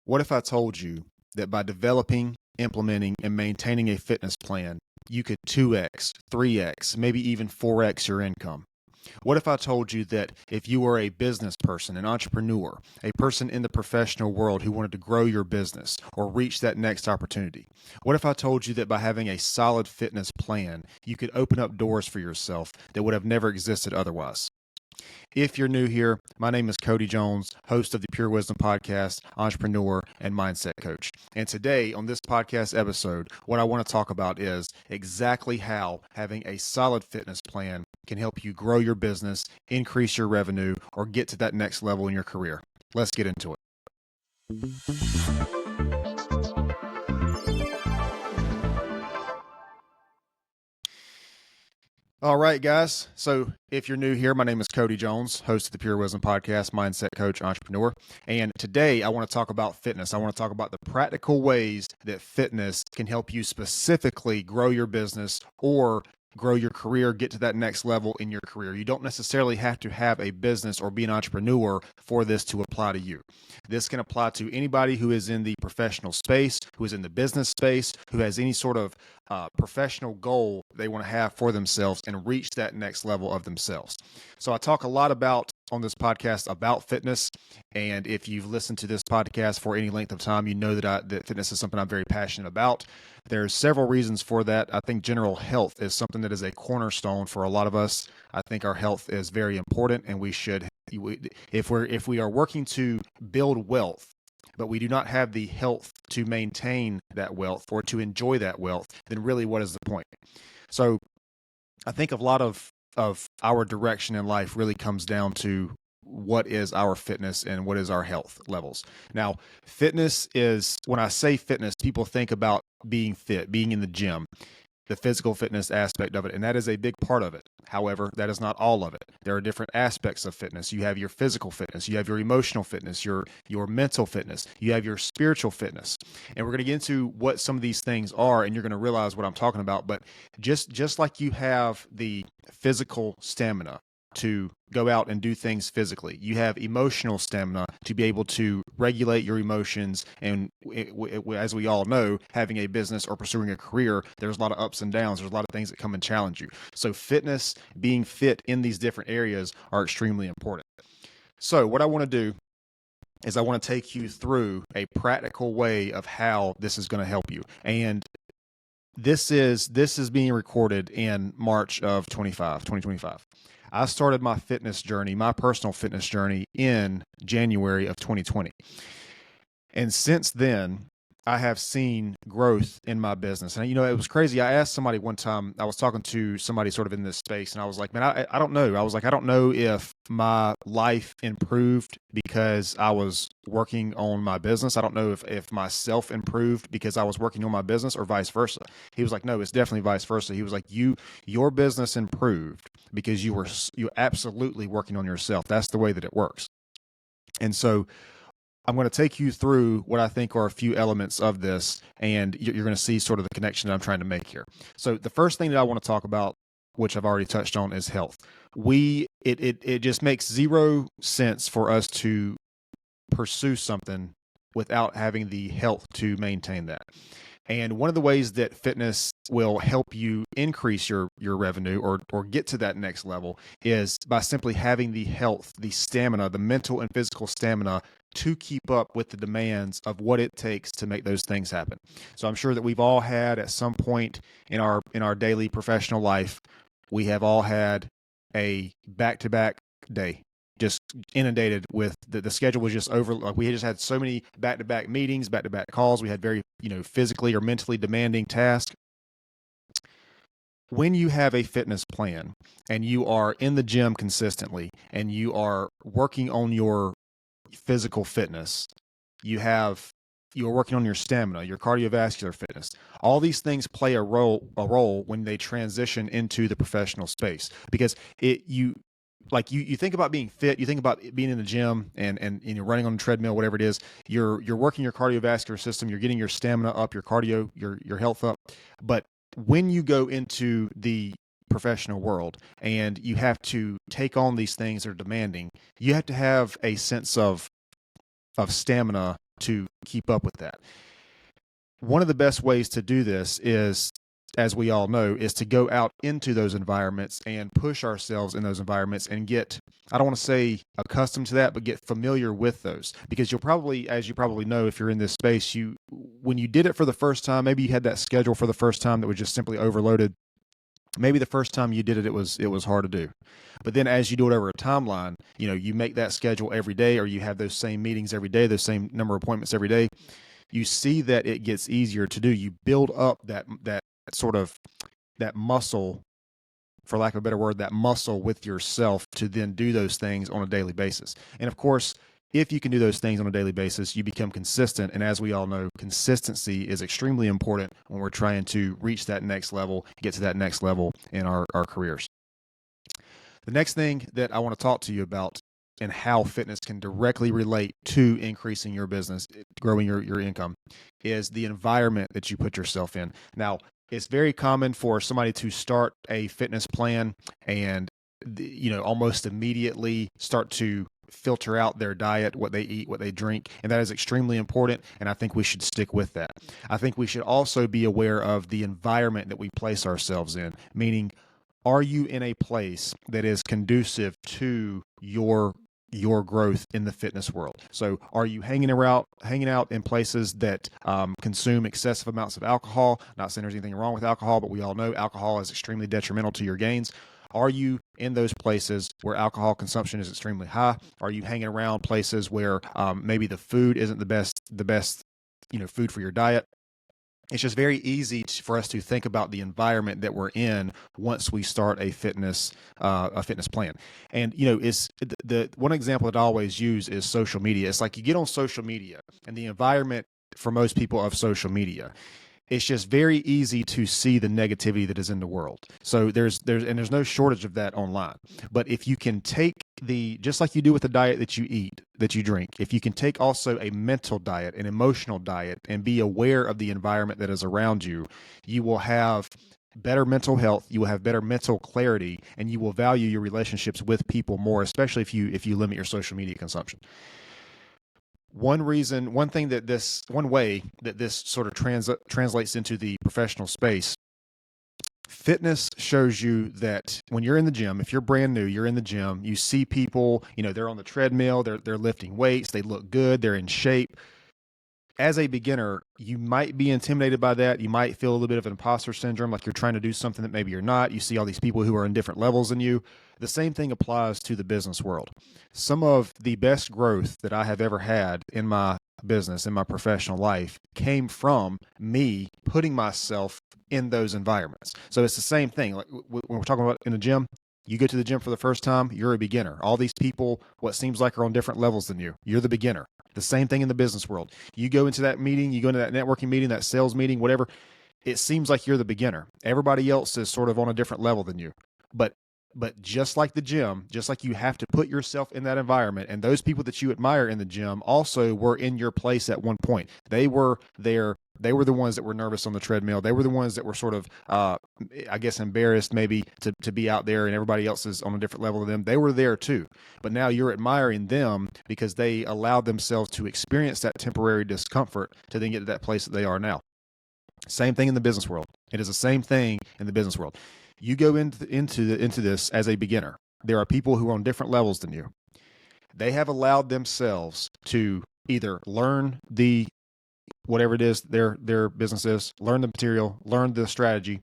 What if I told you that by developing, implementing, and maintaining a fitness plan, you could 2x, 3x, maybe even 4x your income? What if I told you that if you were a business person, an entrepreneur, a person in the professional world who wanted to grow your business or reach that next opportunity? What if I told you that by having a solid fitness plan, you could open up doors for yourself that would have never existed otherwise? If you're new here, my name is Cody Jones, host of the Pure Wisdom Podcast, entrepreneur, and mindset coach. And today on this podcast episode, what I want to talk about is exactly how having a solid fitness plan can help you grow your business, increase your revenue, or get to that next level in your career. Let's get into it. All right, guys. So if you're new here, my name is Cody Jones, host of the Pure Wisdom Podcast, mindset coach, entrepreneur. And today I want to talk about fitness. I want to talk about the practical ways that fitness can help you specifically grow your business or grow your career, get to that next level in your career. You don't necessarily have to have a business or be an entrepreneur for this to apply to you. This can apply to anybody who is in the professional space, who is in the business space, who has any sort of professional goal they want to have for themselves and reach that next level of themselves. So I talk a lot about on this podcast about fitness. And if you've listened to this podcast for any length of time, you know that fitness is something I'm very passionate about. There's several reasons for that. I think general health is something that is a cornerstone for a lot of us. I think our health is very important, and we should, if we are working to build wealth, but we do not have the health to maintain that wealth or to enjoy that wealth, then really what is the point? So I think a lot of our direction in life really comes down to what is our fitness and what is our health levels. Now, fitness is, when I say fitness, people think about being fit, being in the gym, the physical fitness aspect of it, and that is a big part of it. However, that is not all of it. There are different aspects of fitness. You have your physical fitness, you have your emotional fitness, your mental fitness, you have your spiritual fitness. And we're going to get into what some of these things are, and you're going to realize what I'm talking about. But just like you have the physical stamina to go out and do things physically, you have emotional stamina to be able to regulate your emotions. And as we all know, having a business or pursuing a career, there's a lot of ups and downs. There's a lot of things that come and challenge you. So fitness, being fit in these different areas are extremely important. So what I want to do is I want to take you through a practical way of how this is going to help you. And this is being recorded in March of 2025. I started my fitness journey, my personal fitness journey, in January of 2020. And since then, I have seen growth in my business. And, it was crazy. I asked somebody one time, I was talking to somebody sort of in this space, and I was like, man, I don't know. I was like, I don't know if my life improved because I was working on my business. I don't know if myself improved because I was working on my business, or vice versa. He was like, no, it's definitely vice versa. He was like, your business improved because you're absolutely working on yourself. That's the way that it works. And so I'm going to take you through what I think are a few elements of this, and you're going to see sort of the connection that I'm trying to make here. So the first thing that I want to talk about, which I've already touched on, is health. It just makes zero sense for us to pursue something without having the health to maintain that. And one of the ways that fitness will help you increase your revenue or get to that next level is by simply having the health, the stamina, the mental and physical stamina to keep up with the demands of what it takes to make those things happen. So I'm sure that we've all had at some point in our daily professional life, we have all had a back-to-back day, just inundated with the schedule was just over. Like, we just had so many back-to-back meetings, back-to-back calls. We had very, physically or mentally demanding tasks. When you have a fitness plan and you are in the gym consistently and you are working on your physical fitness, you're working on your stamina, your cardiovascular fitness. All these things play a role when they transition into the professional space, because you think about being fit, you think about being in the gym and you're running on a treadmill, whatever it is, you're working your cardiovascular system, you're getting your stamina up, your cardio, your health up. But when you go into the professional world and you have to take on these things that are demanding, you have to have a sense of stamina to keep up with that. One of the best ways to do this is, as we all know, is to go out into those environments and push ourselves in those environments and get, I don't want to say accustomed to that, but get familiar with those. Because you'll probably, as you probably know, if you're in this space, when you did it for the first time, maybe you had that schedule for the first time that was just simply overloaded. Maybe the first time you did it, it was hard to do. But then as you do it over a timeline, you make that schedule every day, or you have those same meetings every day, those same number of appointments every day. You see that it gets easier to do. You build up that sort of that muscle, for lack of a better word, that muscle with yourself to then do those things on a daily basis. And of course, if you can do those things on a daily basis, you become consistent. And as we all know, consistency is extremely important when we're trying to reach that next level, get to that next level in our careers. The next thing that I want to talk to you about and how fitness can directly relate to increasing your business, growing your income, is the environment that you put yourself in. Now, it's very common for somebody to start a fitness plan and, almost immediately start to filter out their diet, what they eat, what they drink. And that is extremely important. And I think we should stick with that. I think we should also be aware of the environment that we place ourselves in, meaning, are you in a place that is conducive to your growth in the fitness world? So are you hanging out in places that consume excessive amounts of alcohol? Not saying there's anything wrong with alcohol, but we all know alcohol is extremely detrimental to your gains. Are you in those places where alcohol consumption is extremely high? Are you hanging around places where maybe the food isn't the best food for your diet? It's just very easy for us to think about the environment that we're in once we start a fitness plan. And it's the one example that I always use is social media. It's like you get on social media, and the environment for most people of social media, it's just very easy to see the negativity that is in the world. So there's no shortage of that online. But if you can take just like you do with the diet that you eat, that you drink, if you can take also a mental diet, an emotional diet, and be aware of the environment that is around you, you will have better mental health, you will have better mental clarity, and you will value your relationships with people more, especially if you limit your social media consumption. One way that this sort of translates into the professional space, fitness shows you that when you're in the gym, if you're brand new, you're in the gym, you see people, they're on the treadmill, they're lifting weights, they look good, they're in shape. As a beginner, you might be intimidated by that. You might feel a little bit of an imposter syndrome, like you're trying to do something that maybe you're not. You see all these people who are in different levels than you. The same thing applies to the business world. Some of the best growth that I have ever had in my business, in my professional life, came from me putting myself in those environments. So it's the same thing. Like when we're talking about in the gym, you go to the gym for the first time, you're a beginner. All these people, what seems like, are on different levels than you. You're the beginner. The same thing in the business world. You go into that meeting, you go into that networking meeting, that sales meeting, whatever, it seems like you're the beginner. Everybody else is sort of on a different level than you. But just like the gym, just like you have to put yourself in that environment, and those people that you admire in the gym also were in your place at one point. They were there. They were the ones that were nervous on the treadmill. They were the ones that were sort of, I guess, embarrassed maybe to be out there, and everybody else is on a different level than them. They were there too. But now you're admiring them because they allowed themselves to experience that temporary discomfort to then get to that place that they are now. Same thing in the business world. It is the same thing in the business world. You go into this as a beginner. There are people who are on different levels than you. They have allowed themselves to either learn whatever it is their business is, learn the material, learn the strategy.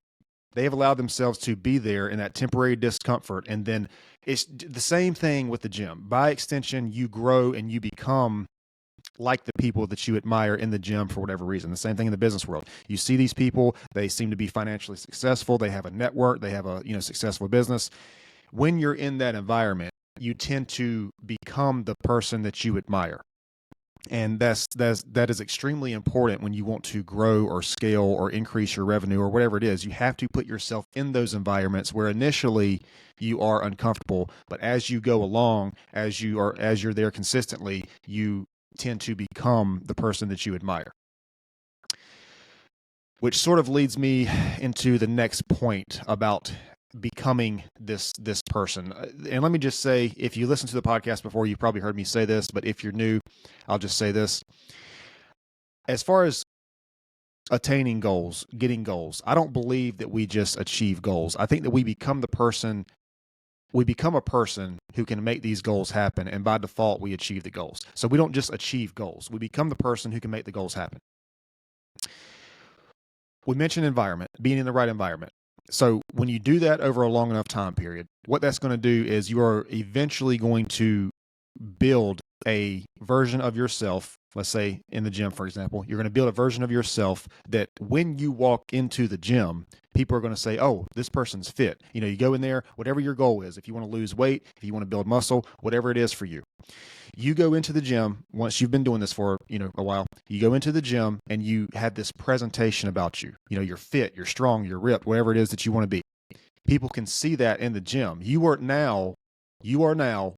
They have allowed themselves to be there in that temporary discomfort. And then it's the same thing with the gym. By extension, you grow and you become like the people that you admire in the gym for whatever reason. The same thing in the business world. You see these people, they seem to be financially successful. They have a network. They have a successful business. When you're in that environment, you tend to become the person that you admire. And that is extremely important when you want to grow or scale or increase your revenue or whatever it is. You have to put yourself in those environments where initially you are uncomfortable, but as you go along, as you're there consistently, you tend to become the person that you admire. Which sort of leads me into the next point about becoming this person. And let me just say, if you listen to the podcast before, you've probably heard me say this, but if you're new, I'll just say this. as far as attaining goals, getting goals, I don't believe that we just achieve goals. I think that we become a person who can make these goals happen, and by default we achieve the goals. So we don't just achieve goals, we become the person who can make the goals happen. We mentioned environment, being in the right environment. So when you do that over a long enough time period, what that's going to do is you are eventually going to build a version of yourself. Let's say in the gym, for example, you're going to build a version of yourself that when you walk into the gym, people are going to say, oh, this person's fit. You go in there, whatever your goal is, if you want to lose weight, if you want to build muscle, whatever it is for you. You go into the gym, once you've been doing this for, a while, you go into the gym and you have this presentation about you. You're fit, you're strong, you're ripped, whatever it is that you want to be. People can see that in the gym. You are now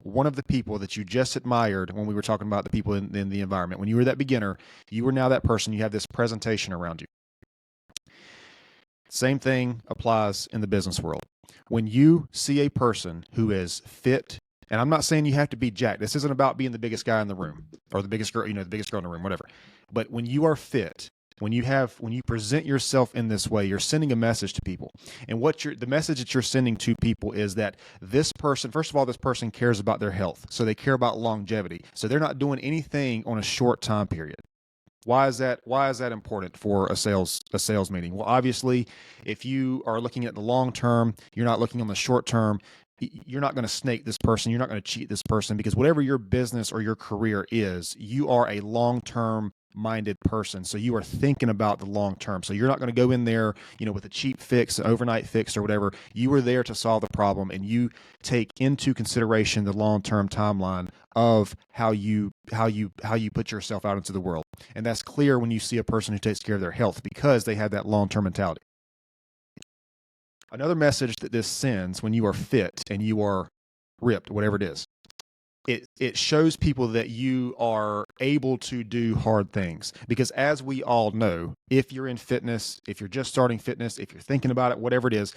one of the people that you just admired when we were talking about the people in the environment. When you were that beginner, you are now that person. You have this presentation around you. Same thing applies in the business world. When you see a person who is fit, and I'm not saying you have to be jacked. This isn't about being the biggest guy in the room or the biggest girl, the biggest girl in the room, whatever. But when you are fit, when you present yourself in this way, you're sending a message to people. And the message that you're sending to people is that this person, first of all, this person cares about their health. So they care about longevity. So they're not doing anything on a short time period. Why is that important for a sales meeting? Well, obviously, if you are looking at the long term, you're not looking on the short term. You're not going to snake this person. You're not going to cheat this person, because whatever your business or your career is, you are a long-term minded person. So you are thinking about the long term. So you're not going to go in there, with a cheap fix, an overnight fix or whatever. You are there to solve the problem, and you take into consideration the long-term timeline of how you put yourself out into the world. And that's clear when you see a person who takes care of their health, because they have that long-term mentality. Another message that this sends when you are fit and you are ripped, whatever it is, it shows people that you are able to do hard things. Because as we all know, if you're in fitness, if you're just starting fitness, if you're thinking about it, whatever it is,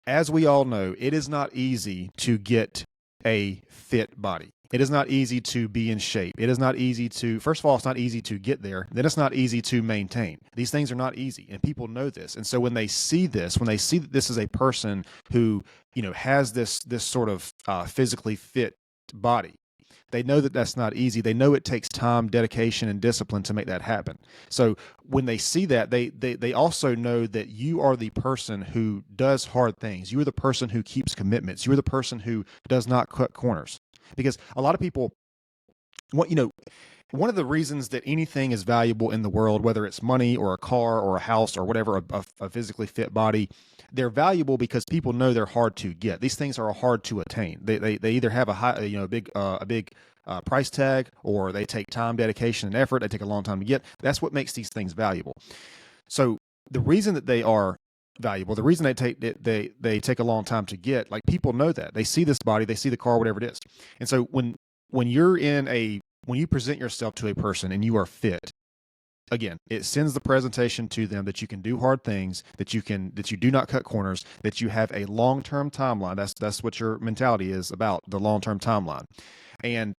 as we all know, it is not easy to get a fit body. It is not easy to be in shape. It is not easy to, first of all, it's not easy to get there. Then it's not easy to maintain. These things are not easy, and people know this. And so when they see this, when they see that this is a person who, has this sort of physically fit body, they know that that's not easy. They know it takes time, dedication, and discipline to make that happen. So when they see that, they also know that you are the person who does hard things. You are the person who keeps commitments. You are the person who does not cut corners. Because a lot of people, one of the reasons that anything is valuable in the world, whether it's money or a car or a house or whatever, a physically fit body, they're valuable because people know they're hard to get. These things are hard to attain. They either have a big price tag, or they take time, dedication, and effort. They take a long time to get. That's what makes these things valuable. So the reason that they are valuable, the reason they take a long time to get, like, people know that. They see this body, they see the car, whatever it is. And so when you present yourself to a person and you are fit, again, it sends the presentation to them that you can do hard things, that you do not cut corners, that you have a long-term timeline. That's what your mentality is about, the long-term timeline. And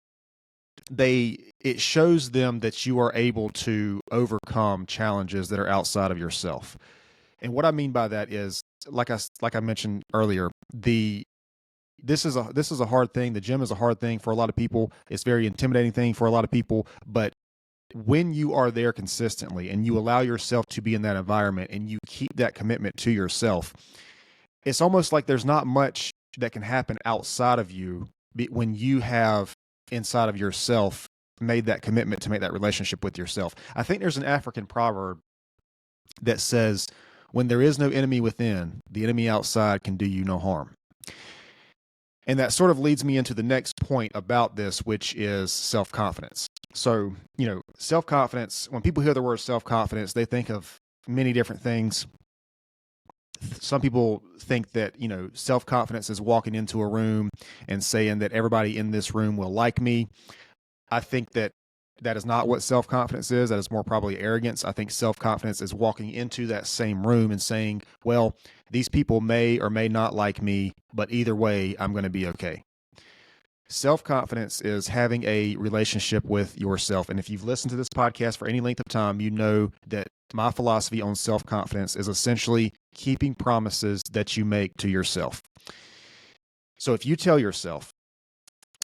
it shows them that you are able to overcome challenges that are outside of yourself. And what I mean by that is, like I mentioned earlier, this is a hard thing. The gym is a hard thing for a lot of people. It's a very intimidating thing for a lot of people. But when you are there consistently and you allow yourself to be in that environment and you keep that commitment to yourself, it's almost like there's not much that can happen outside of you when you have inside of yourself made that commitment to make that relationship with yourself. I think there's an African proverb that says, when there is no enemy within, the enemy outside can do you no harm. And that sort of leads me into the next point about this, which is self-confidence. So, self-confidence, when people hear the word self-confidence, they think of many different things. Some people think that, self-confidence is walking into a room and saying that everybody in this room will like me. I think that is not what self-confidence is. That is more probably arrogance. I think self-confidence is walking into that same room and saying, well, these people may or may not like me, but either way, I'm going to be okay. Self-confidence is having a relationship with yourself. And if you've listened to this podcast for any length of time, you know that my philosophy on self-confidence is essentially keeping promises that you make to yourself. So if you tell yourself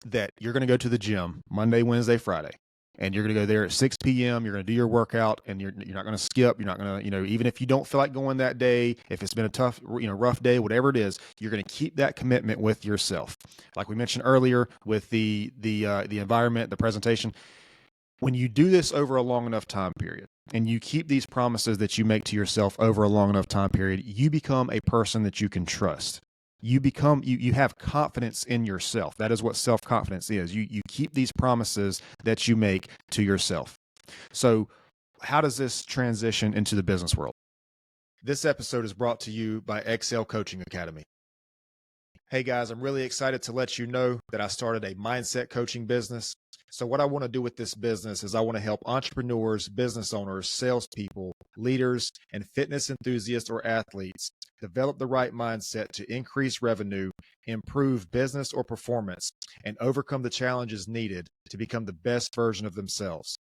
that you're going to go to the gym Monday, Wednesday, Friday, and you're going to go there at 6 p.m., you're going to do your workout, and you're not going to skip, you're not going to, even if you don't feel like going that day, if it's been a tough, rough day, whatever it is, you're going to keep that commitment with yourself. Like we mentioned earlier with the environment, the presentation, when you do this over a long enough time period, and you keep these promises that you make to yourself over a long enough time period, you become a person that you can trust. You have confidence in yourself. That is what self-confidence is. You keep these promises that you make to yourself. So how does this transition into the business world? This episode is brought to you by Excel Coaching Academy. Hey guys, I'm really excited to let you know that I started a mindset coaching business. So what I want to do with this business is I want to help entrepreneurs, business owners, salespeople, leaders, and fitness enthusiasts or athletes develop the right mindset to increase revenue, improve business or performance, and overcome the challenges needed to become the best version of themselves.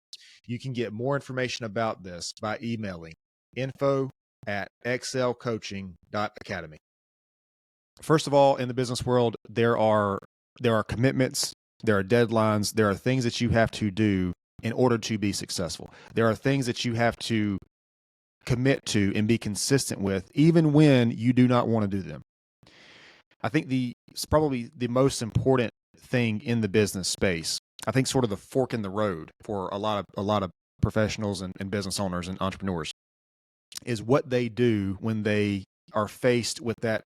You can get more information about this by emailing info@excelcoaching.academy. First of all, in the business world, there are commitments, there are deadlines, there are things that you have to do in order to be successful. There are things that you have to commit to and be consistent with, even when you do not want to do them. I think it's probably the most important thing in the business space. I think sort of the fork in the road for a lot of professionals and business owners and entrepreneurs is what they do when they are faced with that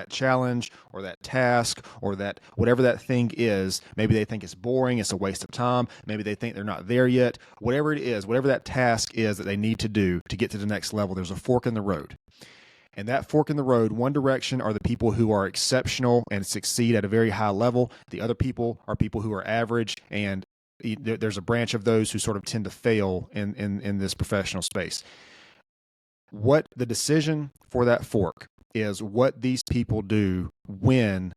challenge or that task or that whatever that thing is. Maybe they think it's boring, it's a waste of time. Maybe they think they're not there yet. Whatever it is, whatever that task is that they need to do to get to the next level, there's a fork in the road. And that fork in the road, one direction are the people who are exceptional and succeed at a very high level. The other people are people who are average, and there's a branch of those who sort of tend to fail in this professional space. What the decision for that fork is what these people do when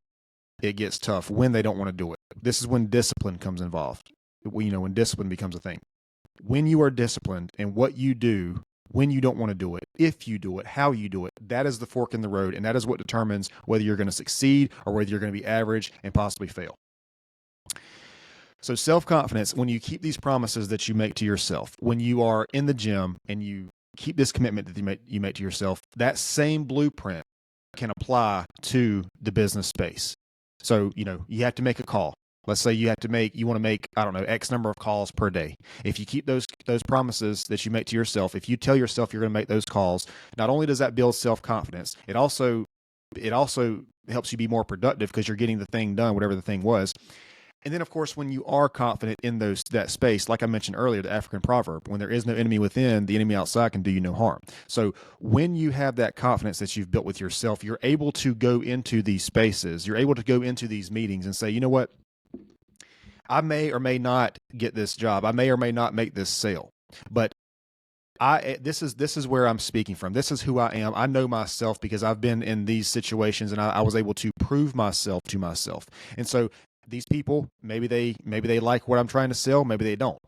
it gets tough, when they don't want to do it. This is when discipline comes involved. When discipline becomes a thing. When you are disciplined in what you do, when you don't want to do it, if you do it, how you do it, that is the fork in the road, and that is what determines whether you're going to succeed or whether you're going to be average and possibly fail. So self-confidence, when you keep these promises that you make to yourself, when you are in the gym and you keep this commitment that you make to yourself, that same blueprint can apply to the business space. So, you have to make a call. Let's say you want to make, X number of calls per day. If you keep those promises that you make to yourself, if you tell yourself you're going to make those calls, not only does that build self-confidence, it also helps you be more productive because you're getting the thing done, whatever the thing was. And then, of course, when you are confident in that space, like I mentioned earlier, the African proverb, when there is no enemy within, the enemy outside can do you no harm. So when you have that confidence that you've built with yourself, you're able to go into these spaces. You're able to go into these meetings and say, you know what? I may or may not get this job. I may or may not make this sale. But this is where I'm speaking from. This is who I am. I know myself because I've been in these situations and I was able to prove myself to myself. And so these people, maybe they like what I'm trying to sell, maybe they don't.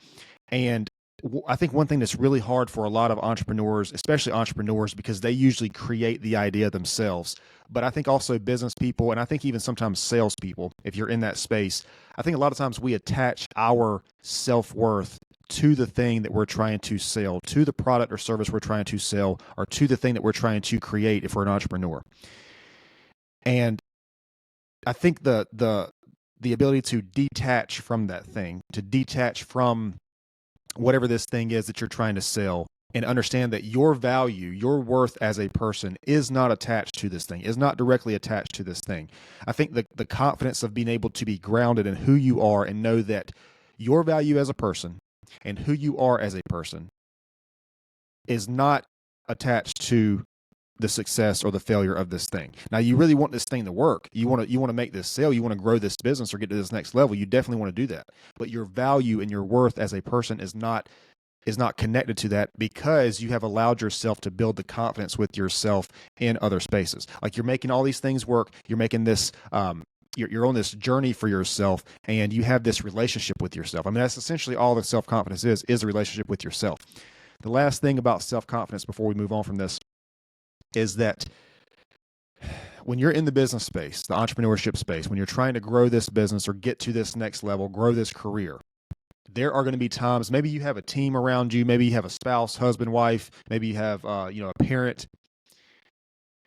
And I think one thing that's really hard for a lot of entrepreneurs, especially entrepreneurs, because they usually create the idea themselves. But I think also business people, and I think even sometimes salespeople, if you're in that space, I think a lot of times we attach our self-worth to the thing that we're trying to sell, to the product or service we're trying to sell, or to the thing that we're trying to create if we're an entrepreneur. And I think the ability to detach from that thing, to detach from whatever this thing is that you're trying to sell, and understand that your value, your worth as a person is not attached to this thing, is not directly attached to this thing. I think the confidence of being able to be grounded in who you are and know that your value as a person and who you are as a person is not attached to the success or the failure of this thing. Now, you really want this thing to work. You want to make this sale. You want to grow this business or get to this next level. You definitely want to do that. But your value and your worth as a person is not connected to that because you have allowed yourself to build the confidence with yourself in other spaces. Like you're making all these things work. You're making this you're on this journey for yourself, and you have this relationship with yourself. I mean, that's essentially all that self-confidence is a relationship with yourself. The last thing about self-confidence before we move on from this is that when you're in the business space, the entrepreneurship space, when you're trying to grow this business or get to this next level, grow this career, there are going to be times, maybe you have a team around you, maybe you have a spouse, husband, wife, maybe you have, a parent.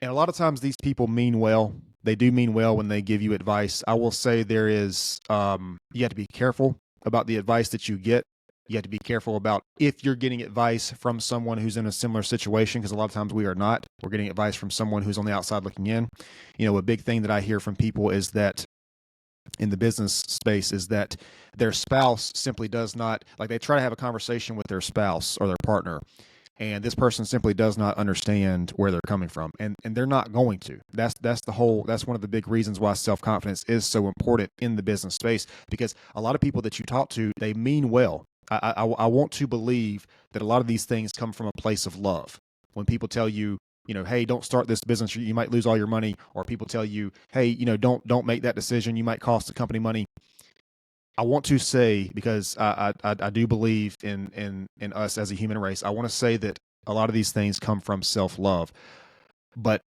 And a lot of times these people mean well. They do mean well when they give you advice. I will say there is, you have to be careful about the advice that you get. You have to be careful about if you're getting advice from someone who's in a similar situation, because a lot of times we are not. We're getting advice from someone who's on the outside looking in. A big thing that I hear from people is that in the business space is that their spouse simply does not, like, they try to have a conversation with their spouse or their partner, and this person simply does not understand where they're coming from, and they're not going to. That's one of the big reasons why self-confidence is so important in the business space, because a lot of people that you talk to, they mean well. I want to believe that a lot of these things come from a place of love. When people tell you, hey, don't start this business, you might lose all your money, or people tell you, hey, don't make that decision, you might cost the company money. I want to say, because I do believe in us as a human race, I want to say that a lot of these things come from self-love. But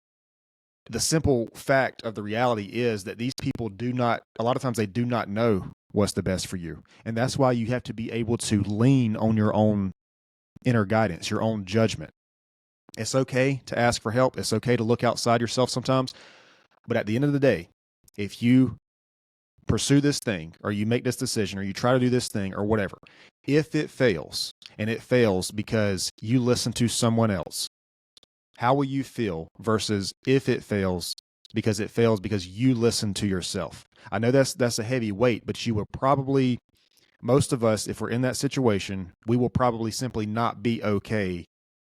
the simple fact of the reality is that these people a lot of times they do not know what's the best for you. And that's why you have to be able to lean on your own inner guidance, your own judgment. It's okay to ask for help. It's okay to look outside yourself sometimes. But at the end of the day, if you pursue this thing, or you make this decision, or you try to do this thing, or whatever, if it fails, and it fails because you listen to someone else, how will you feel versus if it fails because you listen to yourself? I know that's a heavy weight, but you will probably, most of us, if we're in that situation, we will probably simply not be okay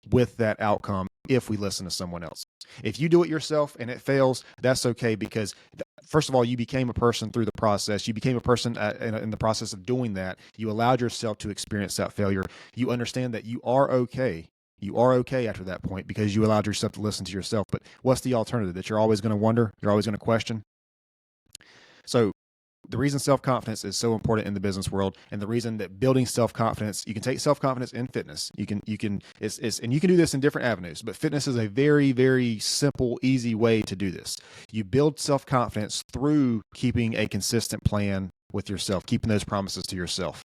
with that outcome if we listen to someone else. If you do it yourself and it fails, that's okay, because first of all, you became a person through the process. You became a person in the process of doing that. You allowed yourself to experience that failure. You understand that you are okay. You are okay after that point because you allowed yourself to listen to yourself. But what's the alternative? That you're always going to wonder? You're always going to question? So the reason self-confidence is so important in the business world, and the reason that building self-confidence, you can take self-confidence in fitness. And you can do this in different avenues, but fitness is a very, very simple, easy way to do this. You build self-confidence through keeping a consistent plan with yourself, keeping those promises to yourself.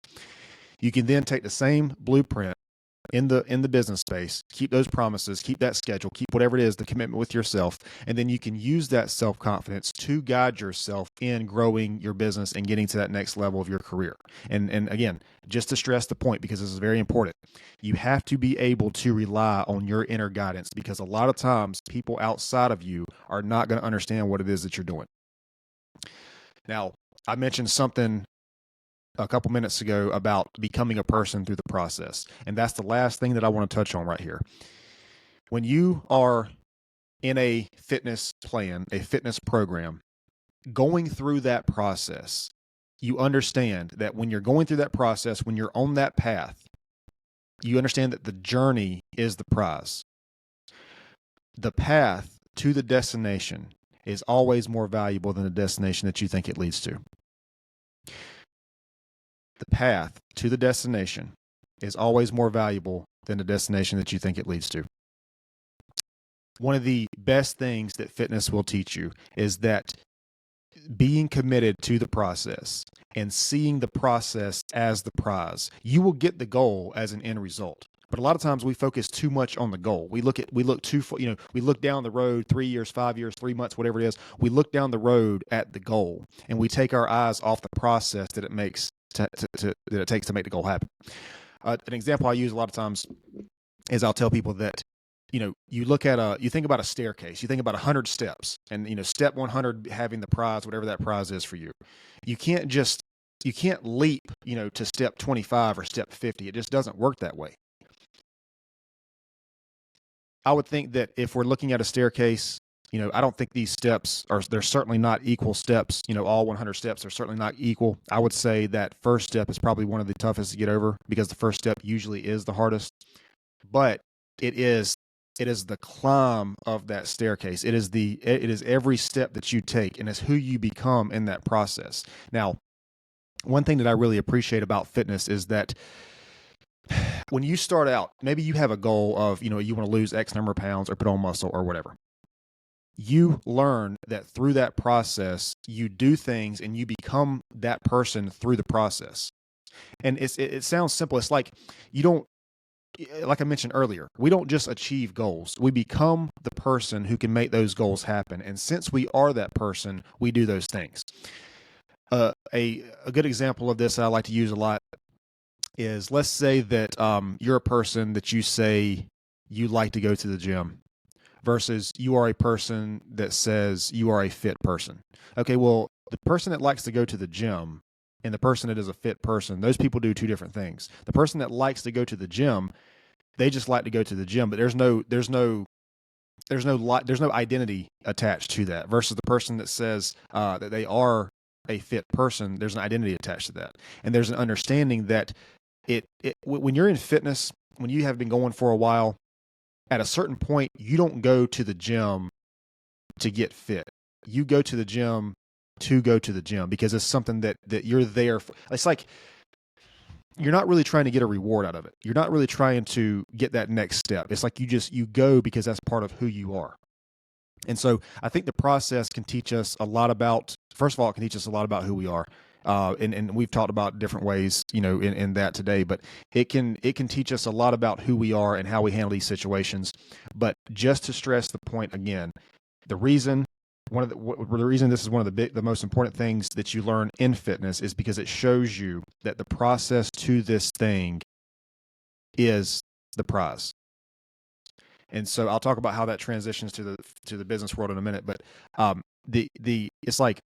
You can then take the same blueprint in the business space, keep those promises, keep that schedule, keep whatever it is, the commitment with yourself, and then you can use that self-confidence to guide yourself in growing your business and getting to that next level of your career. And again, just to stress the point, because this is very important, you have to be able to rely on your inner guidance, because a lot of times people outside of you are not going to understand what it is that you're doing. Now, I mentioned something a couple minutes ago about becoming a person through the process. And that's the last thing that I want to touch on right here. When you are in a fitness plan, a fitness program, going through that process, you understand that when you're going through that process, when you're on that path, you understand that the journey is the prize. The path to the destination is always more valuable than the destination that you think it leads to. The path to the destination is always more valuable than the destination that you think it leads to. One of the best things that fitness will teach you is that being committed to the process and seeing the process as the prize, you will get the goal as an end result. But a lot of times we focus too much on the goal. We look down the road 3 years, 5 years, 3 months, whatever it is. We look down the road at the goal, and we take our eyes off the process that it makes that it takes to make the goal happen. An example I use a lot of times is I'll tell people that, you think about a staircase, you think about 100 steps, and, step 100 having the prize, whatever that prize is for you. You can't leap, to step 25 or step 50. It just doesn't work that way. I would think that if we're looking at a staircase, I don't think these steps they're certainly not equal steps. All 100 steps are certainly not equal. I would say that first step is probably one of the toughest to get over, because the first step usually is the hardest, but it is It is the climb of that staircase. It is every step that you take, and it's who you become in that process. Now, one thing that I really appreciate about fitness is that when you start out, maybe you have a goal of, you want to lose X number of pounds or put on muscle or whatever. You learn that through that process, you do things and you become that person through the process. And it sounds simple. It's like you don't, like I mentioned earlier, we don't just achieve goals. We become the person who can make those goals happen. And since we are that person, we do those things. A good example of this I like to use a lot is, let's say that you're a person that you say you like to go to the gym versus you are a person that says you are a fit person. Okay, well, the person that likes to go to the gym and the person that is a fit person, those people do two different things. The person that likes to go to the gym, they just like to go to the gym, but there's no identity attached to that. Versus the person that says that they are a fit person, there's an identity attached to that, and there's an understanding that when you're in fitness, when you have been going for a while, at a certain point, you don't go to the gym to get fit. You go to the gym to go to the gym because it's something that you're there for. It's like you're not really trying to get a reward out of it. You're not really trying to get that next step. It's like you go because that's part of who you are. And so I think the process can teach us a lot about, first of all, it can teach us a lot about who we are. And we've talked about different ways, in that today, but it can teach us a lot about who we are and how we handle these situations. But just to stress the point again, the reason this is one of the most important things that you learn in fitness is because it shows you that the process to this thing is the prize. And so I'll talk about how that transitions to the business world in a minute. But it's like,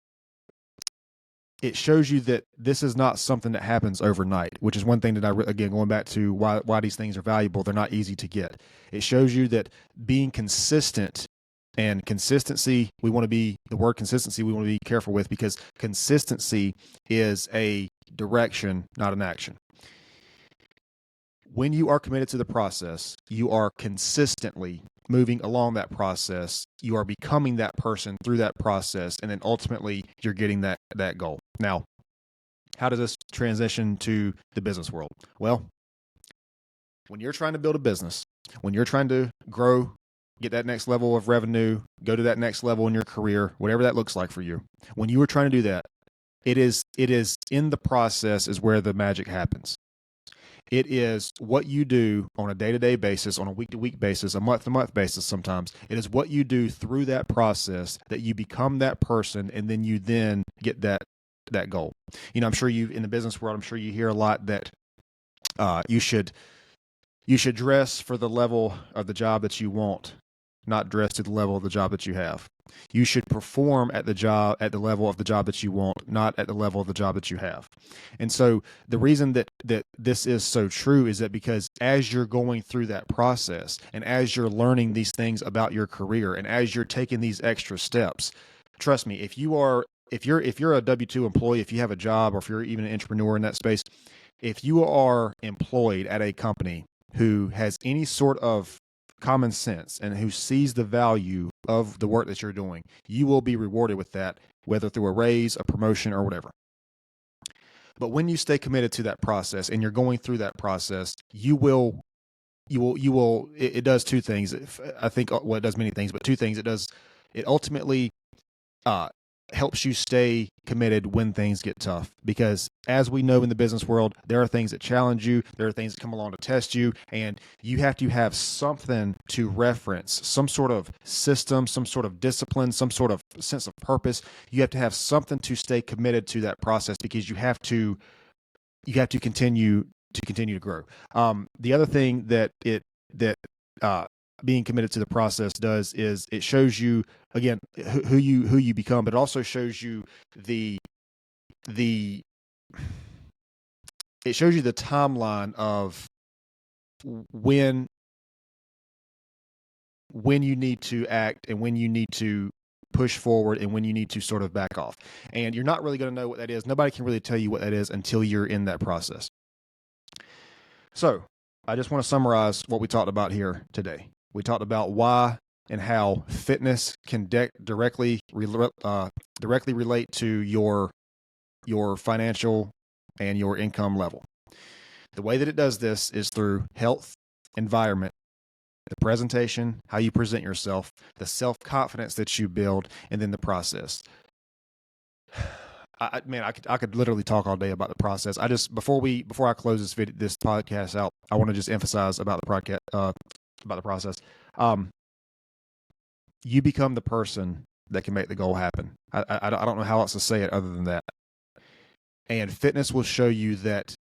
it shows you that this is not something that happens overnight, which is one thing that again, going back to why these things are valuable, they're not easy to get. It shows you that being consistent, and consistency, the word consistency, we want to be careful with, because consistency is a direction, not an action. When you are committed to the process, you are consistently moving along that process. You are becoming that person through that process, and then ultimately you're getting that goal. Now, how does this transition to the business world? Well, when you're trying to build a business, when you're trying to grow, get that next level of revenue, go to that next level in your career, whatever that looks like for you, when you are trying to do that, it is in the process is where the magic happens. It is what you do on a day-to-day basis, on a week-to-week basis, a month-to-month basis sometimes. It is what you do through that process that you become that person, and then you then get that goal. I'm sure in the business world, I'm sure you hear a lot that you should dress for the level of the job that you want, not dress to the level of the job that you have. You should perform at the level of the job that you want, not at the level of the job that you have. And so the reason that this is so true is that because as you're going through that process, and as you're learning these things about your career, and as you're taking these extra steps, trust me, if you're a W-2 employee, if you have a job, or if you're even an entrepreneur in that space, if you are employed at a company who has any sort of common sense and who sees the value of the work that you're doing, you will be rewarded with that, whether through a raise, a promotion, or whatever. But when you stay committed to that process and you're going through that process, it does two things. I think, well, it does many things, but two things. It ultimately helps you stay committed when things get tough, because as we know in the business world, there are things that challenge you, there are things that come along to test you, and you have to have something to reference, some sort of system, some sort of discipline, some sort of sense of purpose. You have to have something to stay committed to that process, because you have to continue to grow. The other thing that being committed to the process does is it shows you, again, who you become, but it also shows you the timeline of when you need to act and when you need to push forward and when you need to sort of back off. And you're not really going to know what that is. Nobody can really tell you what that is until you're in that process. So I just want to summarize what we talked about here today. We talked about why and how fitness can directly relate to your financial and your income level. The way that it does this is through health, environment, the presentation, how you present yourself, the self-confidence that you build, and then the process. I could literally talk all day about the process. Before I close this podcast out, I want to just emphasize about the process. Um, you become the person that can make the goal happen. I don't know how else to say it other than that. And fitness will show you that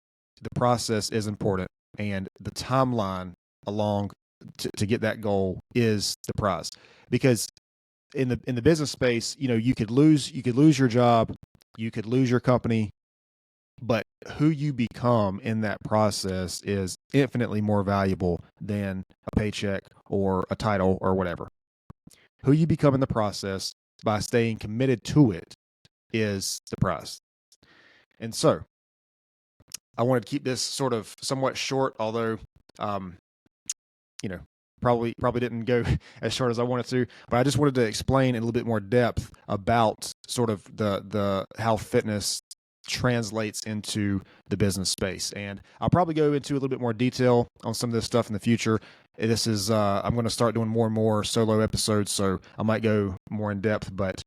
the process is important, and the timeline along to get that goal is the prize. Because in the business space, you could lose your job, you could lose your company, but who you become in that process is infinitely more valuable than a paycheck or a title or whatever. Who you become in the process by staying committed to it is the prize. And so I wanted to keep this sort of somewhat short, although, probably didn't go as short as I wanted to, but I just wanted to explain in a little bit more depth about sort of the how fitness translates into the business space. And I'll probably go into a little bit more detail on some of this stuff in the future. This is, I'm going to start doing more and more solo episodes, so I might go more in depth, but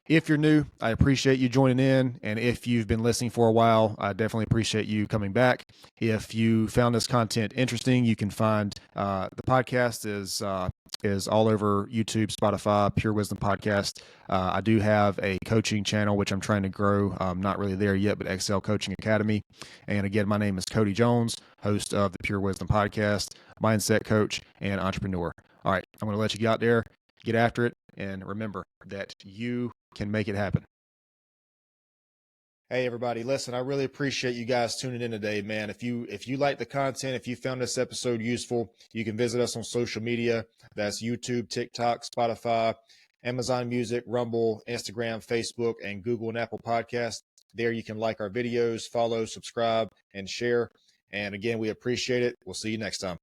if you're new, I appreciate you joining in. And if you've been listening for a while, I definitely appreciate you coming back. If you found this content interesting, you can find the podcast is all over YouTube, Spotify, Pure Wisdom Podcast. I do have a coaching channel, which I'm trying to grow. I'm not really there yet, but Excel Coaching Academy. And again, my name is Cody Jones, host of the Pure Wisdom Podcast, mindset coach, and entrepreneur. All right, I'm going to let you get out there, get after it, and remember that you can make it happen. Hey everybody, listen, I really appreciate you guys tuning in today, man. If you like the content, if you found this episode useful, you can visit us on social media. That's YouTube, TikTok, Spotify, Amazon Music, Rumble, Instagram, Facebook, and Google and Apple Podcasts. There you can like our videos, follow, subscribe, and share. And again, we appreciate it. We'll see you next time.